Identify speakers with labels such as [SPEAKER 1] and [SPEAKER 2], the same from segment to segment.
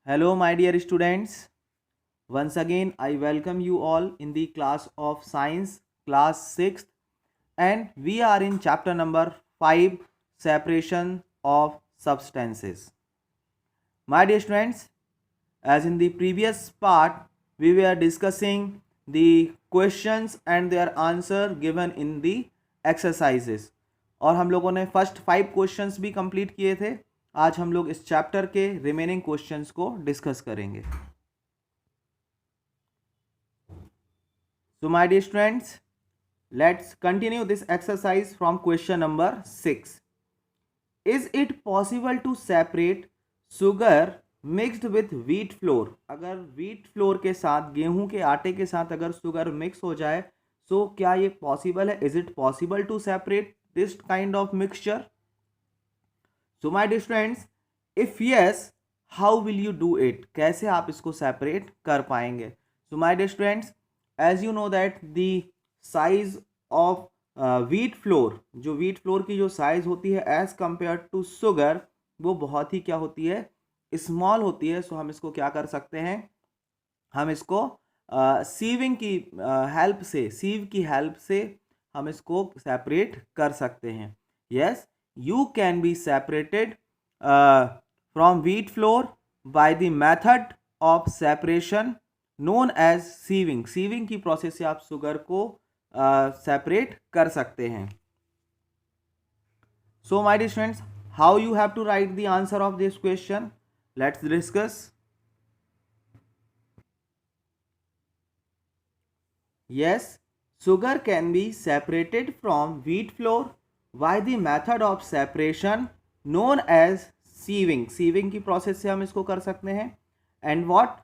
[SPEAKER 1] Hello, my dear students. Once again, I welcome you all in the class of Science, class 6th, and we are in chapter number 5, Separation of Substances. My dear students, as in the previous part, we were discussing the questions and their answer given in the exercises. और हम लोगों ने first 5 questions भी complete किए थे. आज हम लोग इस चैप्टर के रिमेनिंग क्वेश्चंस को डिस्कस करेंगे. So my dear students, let's continue this exercise from question number 6. Is it possible to separate sugar mixed with wheat flour? अगर wheat flour के साथ, गेहूं के आटे के साथ अगर शुगर मिक्स हो जाए तो क्या ये पॉसिबल है? Is it possible to separate this kind of mixture? So my dear students, if yes, how will you do it? कैसे आप इसको separate कर पाएंगे? So my dear students, as you know that the size of wheat flour, जो wheat flour की जो size होती है as compared to sugar, वो बहुत ही क्या होती है? स्मॉल होती है. सो हम इसको क्या कर सकते हैं? हम इसको सीविंग की हेल्प से, सीव की हेल्प से हम इसको सेपरेट कर सकते हैं. Yes, you can be separated from wheat flour by the method of separation known as sieving. sieving की प्रोसेस से आप शुगर को सेपरेट कर सकते हैं. So my dear students, how you have to write the answer of this question? Let's discuss. Yes, sugar can be separated from wheat flour by the method of separation known as sieving. sieving की process से हम इसको कर सकते हैं. And what?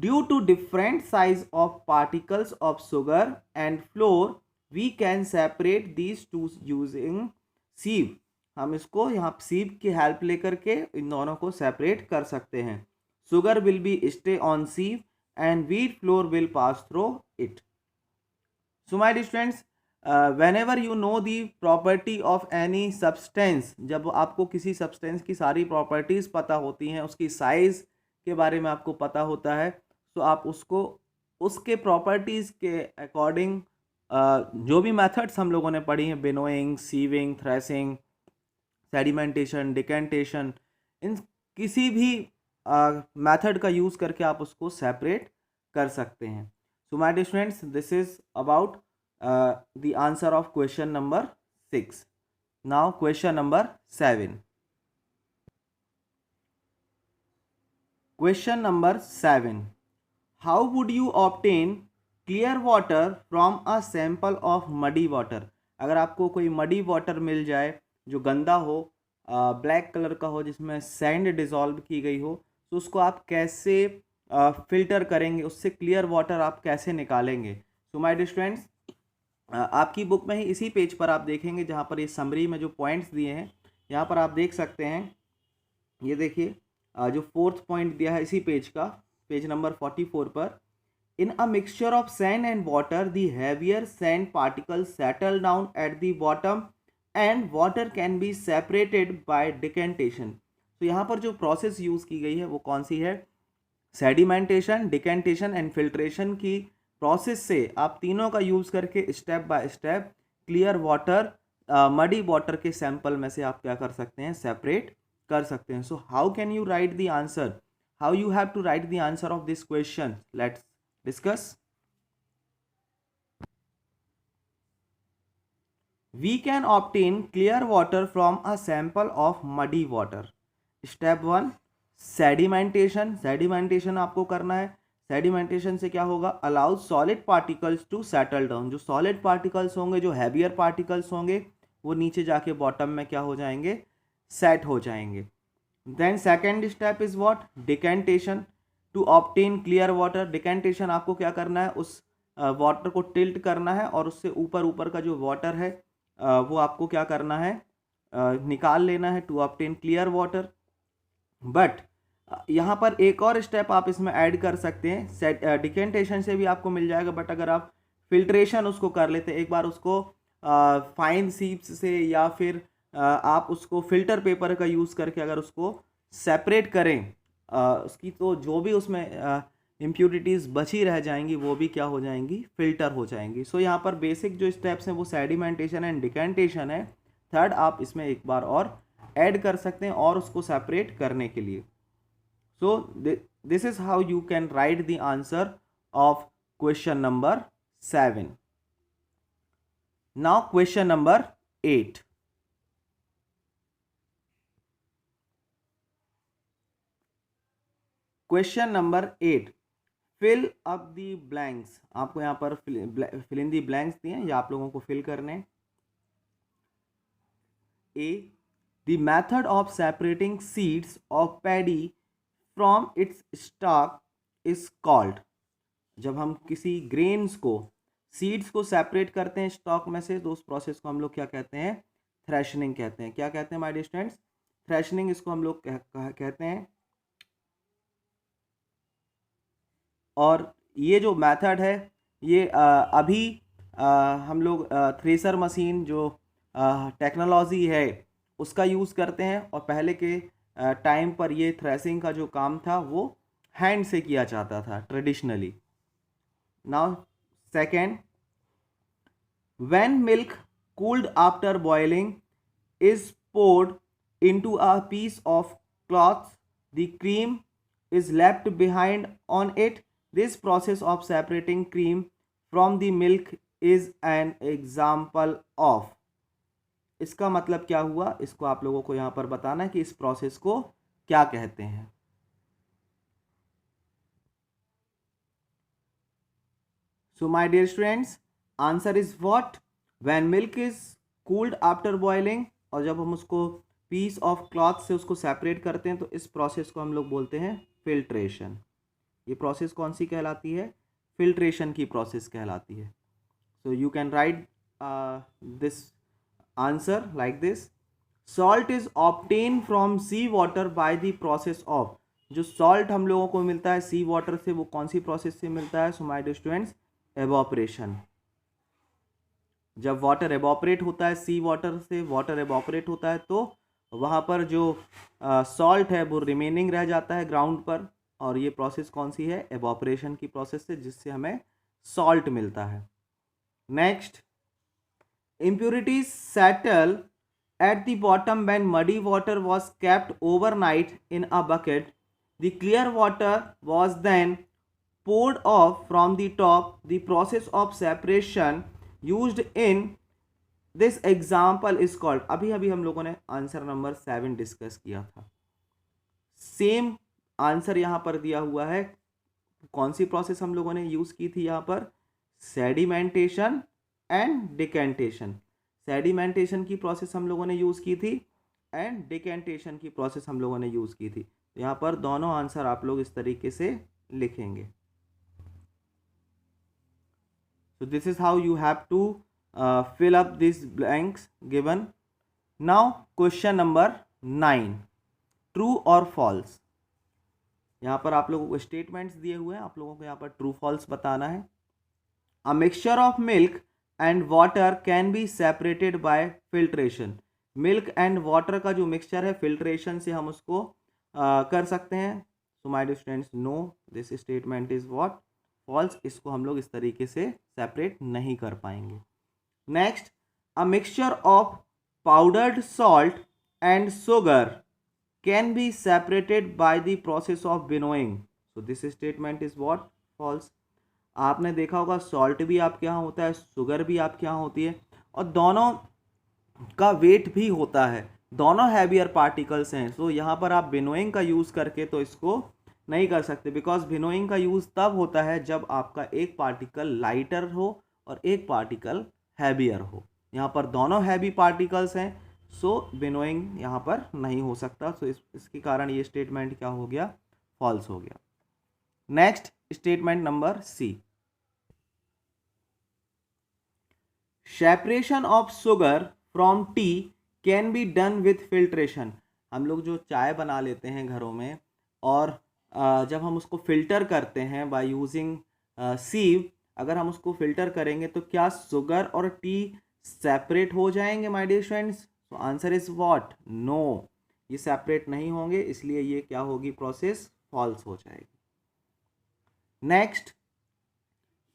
[SPEAKER 1] Due to different size of particles of sugar and flour, we can separate these two using sieve. हम इसको यहाँ sieve की हेल्प लेकर के इन दोनों को सेपरेट कर सकते हैं. Sugar will be stay on sieve and wheat flour will pass through it. So my dear students, whenever you know the property of any substance, जब आपको किसी substance की सारी properties पता होती हैं, उसकी size के बारे में आपको पता होता है, तो आप उसको उसके प्रॉपर्टीज़ के अकॉर्डिंग जो भी मेथड्स हम लोगों ने पढ़ी हैं, बिनोइंग, सीविंग, थ्रेसिंग, सेडिमेंटेशन, डिकेंटेशन, इन किसी भी मेथड का यूज़ करके आप उसको सेपरेट कर सकते हैं. So my dear students, this is about the answer of question number 6. Now question number 7. Question number 7. How would you obtain clear water from a sample of muddy water? अगर आपको कोई muddy water मिल जाए जो गंदा हो, black colour का हो, जिसमें सैंड डिज़ोल्व की गई हो, तो उसको आप कैसे फिल्टर करेंगे? उससे क्लियर वाटर आप कैसे निकालेंगे? सो माय डियर स्टूडेंट्स, आपकी बुक में ही इसी पेज पर आप देखेंगे जहाँ पर ये समरी में जो पॉइंट्स दिए हैं, यहाँ पर आप देख सकते हैं. ये देखिए, जो 4th पॉइंट दिया है इसी पेज का, पेज नंबर 44 पर. In a mixture of sand and water the heavier sand particle settle down at the bottom and water can be separated by decantation. तो यहाँ पर जो प्रोसेस यूज़ की गई है वो कौन सी है? सेडिमेंटेशन, डिकेंटेशन एंड फिल्ट्रेशन की प्रोसेस से आप तीनों का यूज़ करके step by step clear water, muddy water के सैंपल में से आप क्या कर सकते हैं? सेपरेट कर सकते हैं. So how can you write the answer? How you have to write the answer of this question? Let's discuss. We can obtain clear water from a sample of muddy water. Step 1, sedimentation. Sedimentation आपको करना है. Sedimentation से क्या होगा? Allow solid particles to settle down. जो solid particles होंगे, जो heavier particles होंगे, वो नीचे जाके बॉटम में क्या हो जाएंगे? सेट हो जाएंगे. Then second step is what? Decantation. To obtain clear water. Decantation आपको क्या करना है? उस वाटर को टिल्ट करना है और उससे ऊपर ऊपर का जो वाटर है वो आपको क्या करना है? निकाल लेना है, to obtain clear water. But यहाँ पर एक और स्टेप आप इसमें ऐड कर सकते हैं. डिकेंटेशन से भी आपको मिल जाएगा, बट अगर आप फिल्ट्रेशन उसको कर लेते हैं, एक बार उसको फाइन सीप्स से या फिर आप उसको फिल्टर पेपर का यूज़ करके अगर उसको सेपरेट करें उसकी तो जो भी उसमें इम्प्यूरिटीज़ बची रह जाएंगी वो भी क्या हो जाएंगी, फिल्टर हो जाएंगी। सो यहाँ पर बेसिक जो स्टेप्स हैं वो सेडिमेंटेशन एंड डिकेंटेशन है। थर्ड आप इसमें एक बार और ऐड कर सकते हैं और उसको सेपरेट करने के लिए। So this is how you can write the answer of question number 7। Now question number 8। Question number 8, fill up the blanks. आपको यहाँ पर फिल इन दी ब्लैंक्स दिए हैं, या आप लोगों को फिल करने। A, the method of separating seeds of paddy from its stalk is called. जब हम किसी ग्रेन्स को, सीड्स को सेपरेट करते हैं स्टॉक में से, तो उस प्रोसेस को हम लोग क्या कहते हैं, थ्रेशनिंग कहते हैं। क्या कहते हैं माय डियर स्टूडेंट्स, थ्रेशनिंग इसको हम लोग कहते हैं। और ये जो मेथड है ये अभी हम लोग थ्रेसर मशीन जो टेक्नोलॉजी है उसका यूज़ करते हैं, और पहले के टाइम पर ये थ्रेसिंग का जो काम था वो हैंड से किया जाता था traditionally. Now second, when milk cooled after boiling is poured into a piece of cloth, the cream is left behind on it. This process of separating cream from the milk is an example of। इसका मतलब क्या हुआ, इसको आप लोगों को यहाँ पर बताना है कि इस प्रोसेस को क्या कहते हैं। So my dear students, answer is what? When milk is cooled after boiling, और जब हम उसको पीस ऑफ क्लॉथ से उसको सेपरेट करते हैं तो इस प्रोसेस को हम लोग बोलते हैं फिल्ट्रेशन। ये प्रोसेस कौन सी कहलाती है, फिल्ट्रेशन की प्रोसेस कहलाती है। So you can write this answer like this. Salt is obtain from sea water by the process of. जो सॉल्ट हम लोगों को मिलता है सी वाटर से, वो कौन सी प्रोसेस से मिलता है? So my dear students, evaporation. जब वाटर एवोपरेट होता है, सी वाटर से वाटर एवोपरेट होता है, तो वहाँ पर जो सॉल्ट है वो रिमेनिंग रह जाता है ग्राउंड पर, और ये प्रोसेस कौन सी है? एवोपरेशन की प्रोसेस से, जिससे हमें सॉल्ट मिलता है। Next, impurities settle at the bottom when muddy water was kept overnight in a bucket. The clear water was then poured off from the top. The process of separation used in this example is called। अभी अभी हम लोगों ने answer number 7 discuss किया था। Same answer यहाँ पर दिया हुआ है। कौन सी प्रोसेस हम लोगों ने यूज़ की थी यहाँ पर? Sedimentation and decantation. सेडिमेंटेशन की प्रोसेस हम लोगों ने यूज़ की थी, एंड डिकेंटेशन की प्रोसेस हम लोगों ने यूज़ की थी। तो यहाँ पर दोनों आंसर आप लोग इस तरीके से लिखेंगे। So this is how you have to fill up these blanks given. Now question number 9, true or false। यहाँ पर आप लोगों को स्टेटमेंट्स दिए हुए हैं, आप लोगों को यहाँ पर ट्रू फॉल्स बताना है। A mixture of milk and water can be separated by filtration। Milk and water का जो मिक्सचर है फिल्ट्रेशन से हम उसको कर सकते हैं। So my dear students, no, this statement is what? False. इसको हम लोग इस तरीके से सेपरेट नहीं कर पाएंगे। Next, a mixture of powdered salt and sugar can be separated by the process of winnowing. So this statement is what? False. आपने देखा होगा सॉल्ट भी आपके यहाँ होता है, शुगर भी आपके यहाँ होती है, और दोनों का वेट भी होता है, दोनों हैवियर पार्टिकल्स हैं। सो यहाँ पर आप विनोइंग का यूज़ करके तो इसको नहीं कर सकते, बिकॉज विनोइंग का यूज़ तब होता है जब आपका एक पार्टिकल लाइटर हो और एक पार्टिकल हैवियर हो। यहाँ पर दोनों हैवी पार्टिकल्स हैं, सो विनोइंग यहाँ पर नहीं हो सकता। सो इसके कारण ये स्टेटमेंट क्या हो गया? फॉल्स हो गया। Next, statement number C, separation of sugar from tea can be done with filtration. हम लोग जो चाय बना लेते हैं घरों में, और जब हम उसको फिल्टर करते हैं बाय यूजिंग सीव, अगर हम उसको फिल्टर करेंगे तो क्या शुगर और टी सेपरेट हो जाएंगे माय डियर फ्रेंड्स? तो आंसर इज व्हाट? नो, ये सेपरेट नहीं होंगे, इसलिए ये क्या होगी? प्रोसेस फॉल्स हो जाएगी। Next,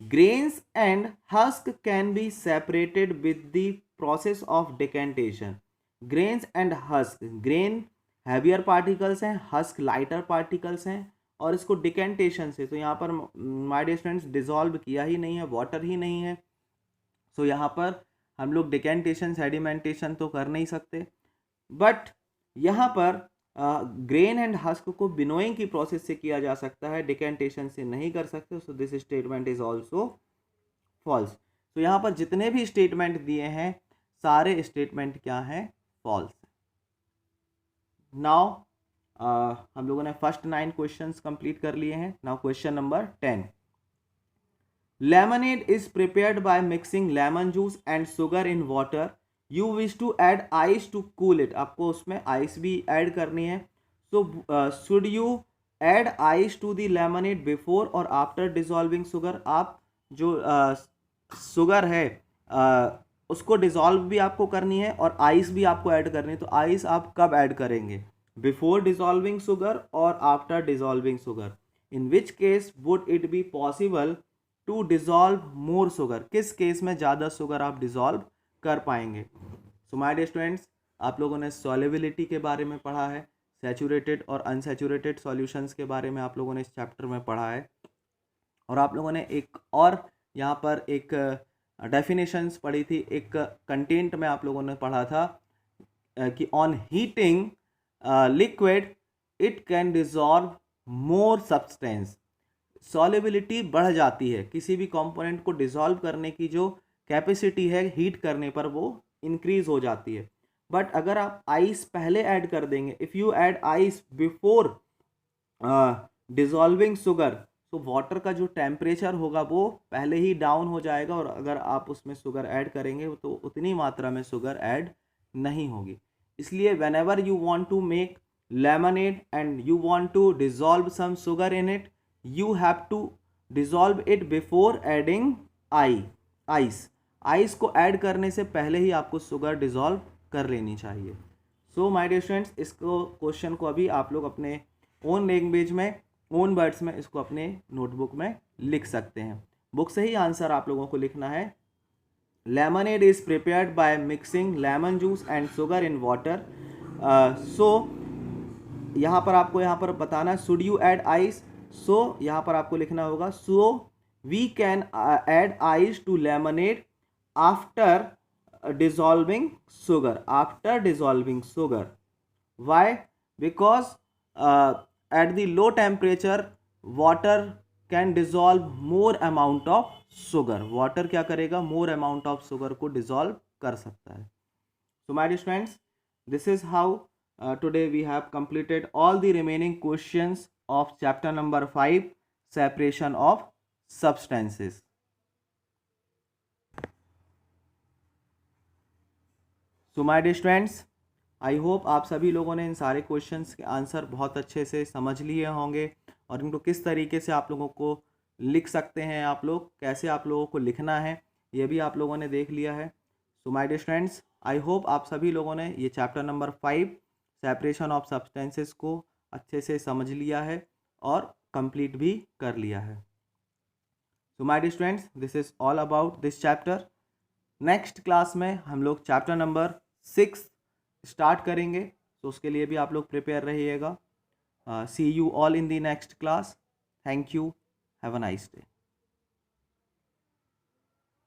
[SPEAKER 1] grains and husk can be separated with the process of decantation. grains and husk, grain heavier particles हैं, husk lighter particles हैं, और इसको डिकेंटेशन से, तो यहाँ पर माय डियर स्टूडेंट्स डिजॉल्व किया ही नहीं है, वाटर ही नहीं है, सो यहाँ पर हम लोग डिकेंटेशन सेडिमेंटेशन तो कर नहीं सकते, बट यहाँ पर ग्रेन एंड हस्क को बिनोइंग की प्रोसेस से किया जा सकता है, डिकेंटेशन से नहीं कर सकते, so this statement is also false. तो यहाँ पर जितने भी स्टेटमेंट दिए हैं सारे स्टेटमेंट क्या हैं, फॉल्स। नाउ हम लोगों ने फर्स्ट 9 क्वेश्चंस कंप्लीट कर लिए हैं। Now question number 10, lemonade is prepared by mixing lemon juice and sugar in water, you wish to add ice to cool it, आपको उसमें आइस भी ऐड करनी है, so should you add ice to the lemonade before और after dissolving sugar, आप जो sugar है उसको डिजॉल्व भी आपको करनी है और आइस भी आपको ऐड करनी है, तो आइस आप कब ऐड करेंगे, बिफोर डिजॉल्विंग शुगर और after dissolving sugar, in which case would it be possible to dissolve more sugar, किस केस में ज़्यादा शुगर आप डिजॉल्व कर पाएंगे। सो माय डियर स्टूडेंट्स, आप लोगों ने सॉल्युबिलिटी के बारे में पढ़ा है, सैचुरेटेड और अनसैचुरेटेड सॉल्यूशंस के बारे में आप लोगों ने इस चैप्टर में पढ़ा है, और आप लोगों ने एक और यहाँ पर एक डेफिनेशंस पढ़ी थी, एक कंटेंट में आप लोगों ने पढ़ा था कि on heating liquid it can dissolve more substance, solubility बढ़ जाती है, किसी भी कंपोनेंट को डिजॉल्व करने की जो कैपेसिटी है हीट करने पर वो इंक्रीज हो जाती है, बट अगर आप आइस पहले ऐड कर देंगे, if you add ice before dissolving sugar, तो वाटर का जो टेम्परेचर होगा वो पहले ही डाउन हो जाएगा, और अगर आप उसमें शुगर ऐड करेंगे तो उतनी मात्रा में शुगर ऐड नहीं होगी। इसलिए whenever you want to make lemonade and you want to dissolve some sugar in it, you have to dissolve it before adding ice को ऐड करने से पहले ही आपको शुगर डिजॉल्व कर लेनी चाहिए। सो माय डियर स्टूडेंट्स, इसको क्वेश्चन को अभी आप लोग अपने ओन लैंग्वेज में, ओन वर्ड्स में इसको अपने नोटबुक में लिख सकते हैं। बुक से ही आंसर आप लोगों को लिखना है, lemonade is prepared by mixing lemon juice and sugar in water, so यहाँ पर आपको यहाँ पर बताना should you add ice, so यहाँ पर आपको लिखना होगा so we can add ice to lemonade after dissolving sugar, after dissolving sugar, why, because at the low temperature water can dissolve more amount of sugar, वाटर क्या करेगा, more amount of sugar को डिजॉल्व कर सकता है। So my dear friends, this is how today we have completed all the remaining questions of chapter number 5, separation of substances. So my dear students, I hope आप सभी लोगों ने इन सारे क्वेश्चंस के आंसर बहुत अच्छे से समझ लिए होंगे, और इनको किस तरीके से आप लोगों को लिख सकते हैं, आप लोग कैसे आप लोगों को लिखना है, ये भी आप लोगों ने देख लिया है। So my dear students, I hope आप सभी लोगों ने ये chapter number 5 separation of substances को अच्छे से समझ लिया है और कंप्लीट भी कर लिया है। So my dear students, this is all about this chapter. Next class में हम लोग चैप्टर नंबर 6 स्टार्ट करेंगे, तो उसके लिए भी आप लोग प्रिपेयर रहिएगा। See you all in the next class. Thank you, have a nice day.